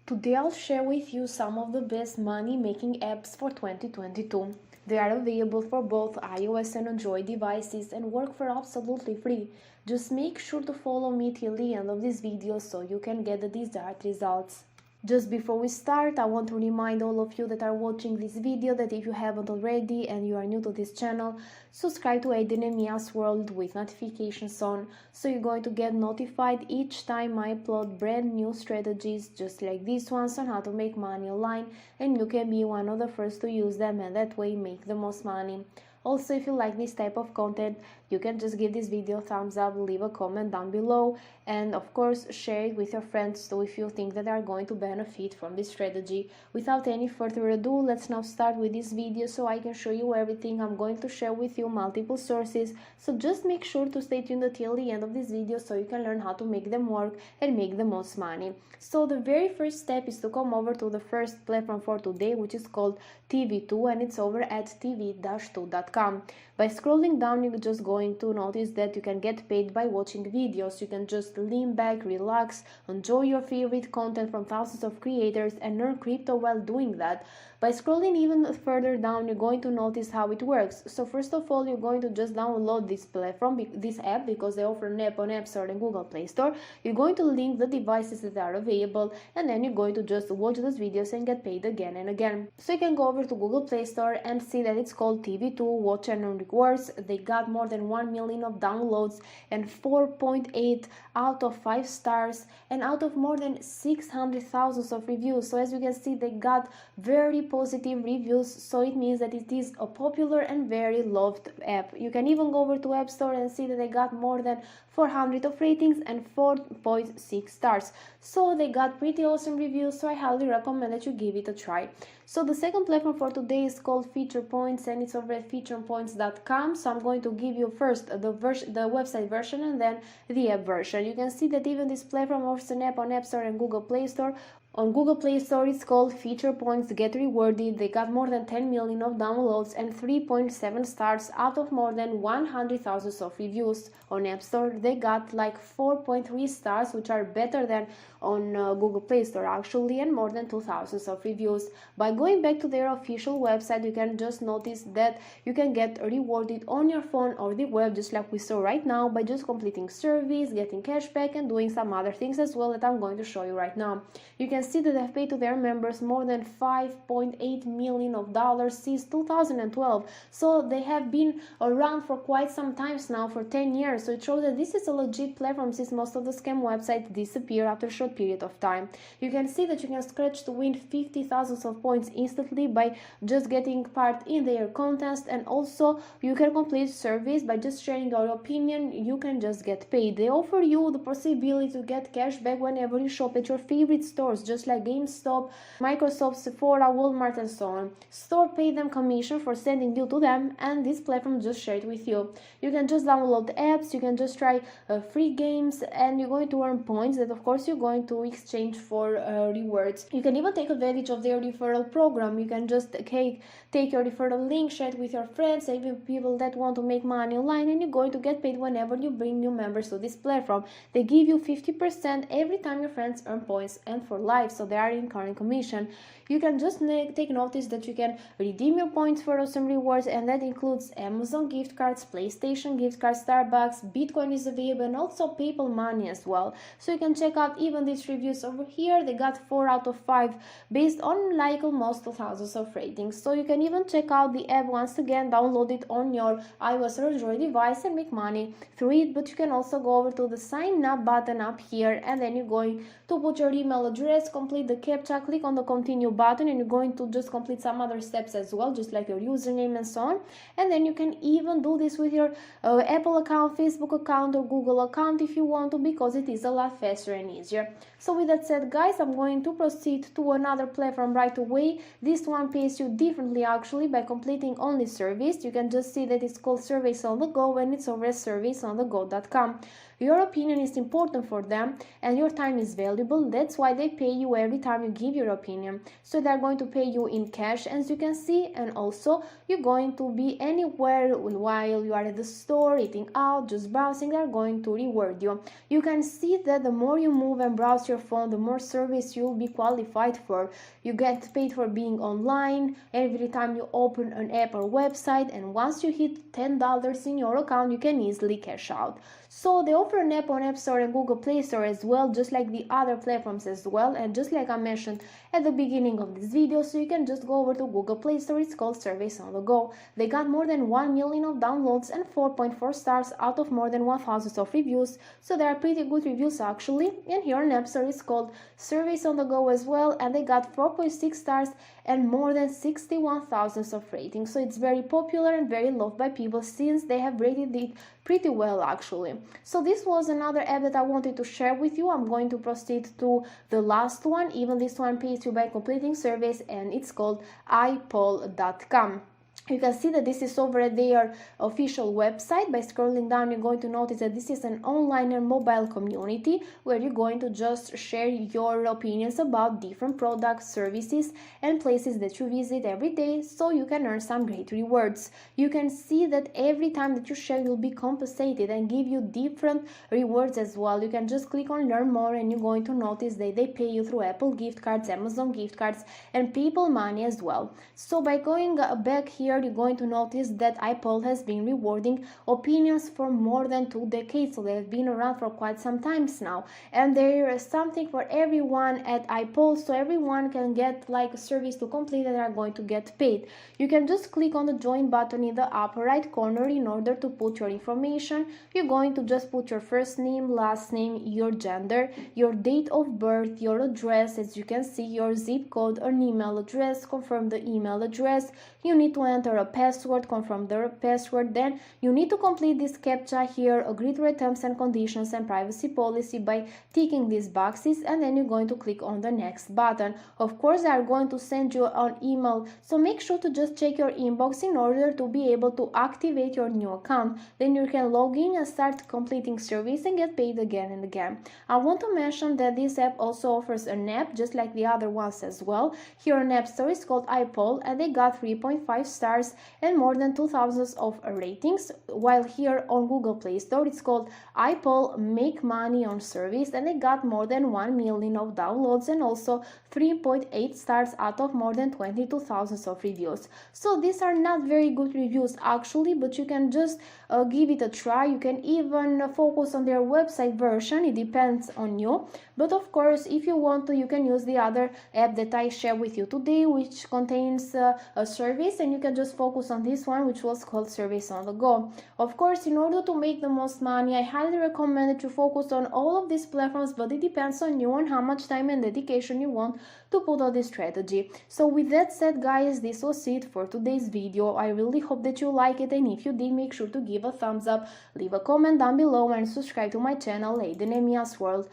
Today I'll share with you some of the best money-making apps for 2022. They are available for both iOS and Android devices and work for absolutely free. Just make sure to follow me till the end of this video so you can get the desired results. Just before we start, I want to remind all of you that are watching this video that if you haven't already and you are new to this channel, subscribe to Aiden and Mia's World with notifications on, so you're going to get notified each time I upload brand new strategies just like these ones on how to make money online, and you can be one of the first to use them and that way make the most money. Also, if you like this type of content, you can just give this video a thumbs up, leave a comment down below, and of course share it with your friends so if you think that they are going to benefit from this strategy. Without any further ado, let's now start with this video so I can show you everything. I'm going to share with you multiple sources, so just make sure to stay tuned until the end of this video so you can learn how to make them work and make the most money. So the very first step is to come over to the first platform for today, which is called TV2, and it's over at tv-2.com. By scrolling down, you're just going to notice that you can get paid by watching videos. You can just lean back, relax, enjoy your favorite content from thousands of creators and earn crypto while doing that. By scrolling even further down, you're going to notice how it works. So first of all, you're going to just download this platform, this app, because they offer an app on App Store and Google Play Store. You're going to link the devices that are available, and then you're going to just watch those videos and get paid again and again. So you can go over to Google Play Store and see that it's called TV2 Watch and Earn Rewards. They got more than 1 million of downloads and 4.8 out of 5 stars and out of more than 600,000 of reviews. So as you can see, they got very positive reviews, so it means that it is a popular and very loved app. You can even go over to App Store and see that they got more than 400 of ratings and 4.6 stars. So they got pretty awesome reviews, so I highly recommend that you give it a try. So the second platform for today is called Feature Points, and it's over at featurepoints.com. So I'm going to give you first the website version and then the app version. You can see that even this platform offers an app on App Store and Google Play Store. On Google Play Store, it's called Feature Points Get Rewarded. They got more than 10 million of downloads and 3.7 stars out of more than 100,000 of reviews. On App Store, they got like 4.3 stars, which are better than on Google Play Store actually, and more than 2,000 of reviews. By going back to their official website, you can just notice that you can get rewarded on your phone or the web, just like we saw right now, by just completing surveys, getting cashback, and doing some other things as well that I'm going to show you right now. You can see that they've paid to their members more than $5.8 million since 2012. So they have been around for quite some times now, for 10 years. So it shows that this is a legit platform, since most of the scam websites disappear after a short period of time. You can see that you can scratch to win 50,000 of points instantly by just getting part in their contest, and also you can complete surveys by just sharing your opinion. You can just get paid. They offer you the possibility to get cash back whenever you shop at your favorite stores, just like GameStop, Microsoft, Sephora, Walmart, and so on. Store pay them commission for sending you to them, and this platform just share it with you. You can just download the apps, you can just try free games, and you're going to earn points that of course you're going to exchange for rewards. You can even take advantage of their referral program. You can just take your referral link, share it with your friends, even people that want to make money online, and you're going to get paid whenever you bring new members to this platform. They give you 50% every time your friends earn points, and for life, so they are in current commission. You can just take notice that you can redeem your points for awesome rewards, and that includes Amazon gift cards, PlayStation gift cards, Starbucks, Bitcoin is available, and also PayPal money as well. So you can check out even these reviews over here. They got 4 out of 5 based on like almost 2,000 of ratings. So you can even check out the app once again, download it on your iOS or Android device and make money through it. But you can also go over to the sign up button up here, and then you're going to put your email address, complete the CAPTCHA, click on the continue button, and you're going to just complete some other steps as well, just like your username and so on. And then you can even do this with your Apple account, Facebook account, or Google account if you want to, because it is a lot faster and easier. So with that said, guys, I'm going to proceed to another platform right away. This one pays you differently actually by completing only surveys. You can just see that it's called Surveys on the Go, and it's over at surveysonthego.com. Your opinion is important for them and your time is valuable. That's why they pay you every time you give your opinion. So they're going to pay you in cash, as you can see, and also you're going to be anywhere while you are at the store, eating out, just browsing, they're going to reward you. You can see that the more you move and browse your phone, the more service you'll be qualified for. You get paid for being online every time you open an app or website, and once you hit $10 in your account, you can easily cash out. So they offer an app on App Store and Google Play Store as well, just like the other platforms as well, and just like I mentioned at the beginning of this video, so you can just go over to Google Play Store. It's called Surveys on the Go. They got more than 1 million of downloads and 4.4 stars out of more than 1,000 of reviews, so they are pretty good reviews actually. And here on App Store it's called Surveys on the Go as well, and they got 4.6 stars and more than 61,000 of ratings, so it's very popular and very loved by people since they have rated it pretty well actually. So this was another app that I wanted to share with you. I'm going to proceed to the last one. Even this one pays you by completing surveys, and it's called IPoll.com. You can see that this is over at their official website. By scrolling down, you're going to notice that this is an online and mobile community where you're going to just share your opinions about different products, services, and places that you visit every day, so you can earn some great rewards. You can see that every time that you share, you'll be compensated and give you different rewards as well. You can just click on learn more, and you're going to notice that they pay you through Apple gift cards, Amazon gift cards, and PayPal money as well. So by going back here, you're going to notice that IPoll has been rewarding opinions for more than 2 decades, so they've been around for quite some times now, and there is something for everyone at IPoll, so everyone can get like a service to complete and are going to get paid. You can just click on the join button in the upper right corner in order to put your information. You're going to just put your first name, last name, your gender, your date of birth, your address, as you can see, your zip code, an email address, confirm the email address. You need to enter a password, confirm the password, then you need to complete this captcha here, agree to the terms and conditions and privacy policy by ticking these boxes, and then you're going to click on the next button. Of course, they are going to send you an email, so make sure to just check your inbox in order to be able to activate your new account. Then you can log in and start completing surveys and get paid again and again. I want to mention that this app also offers an app just like the other ones as well. Here on App Store it's called IPoll, and they got 3.5 stars and more than 2,000 of ratings, while here on Google Play Store it's called IPoll Make Money on Service, and they got more than 1 million of downloads and also 3.8 stars out of more than 22,000 of reviews. So these are not very good reviews actually, but you can just give it a try. You can even focus on their website version, it depends on you. But of course, if you want to, you can use the other app that I share with you today, which contains a service, and you can just focus on this one, which was called Surveys on the Go. Of course, in order to make the most money, I highly recommend that you focus on all of these platforms, but it depends on you and how much time and dedication you want to put on this strategy. So with that said, guys, this was it for today's video. I really hope that you like it, and if you did, make sure to give a thumbs up, leave a comment down below, and subscribe to my channel, Aiden Emia's World.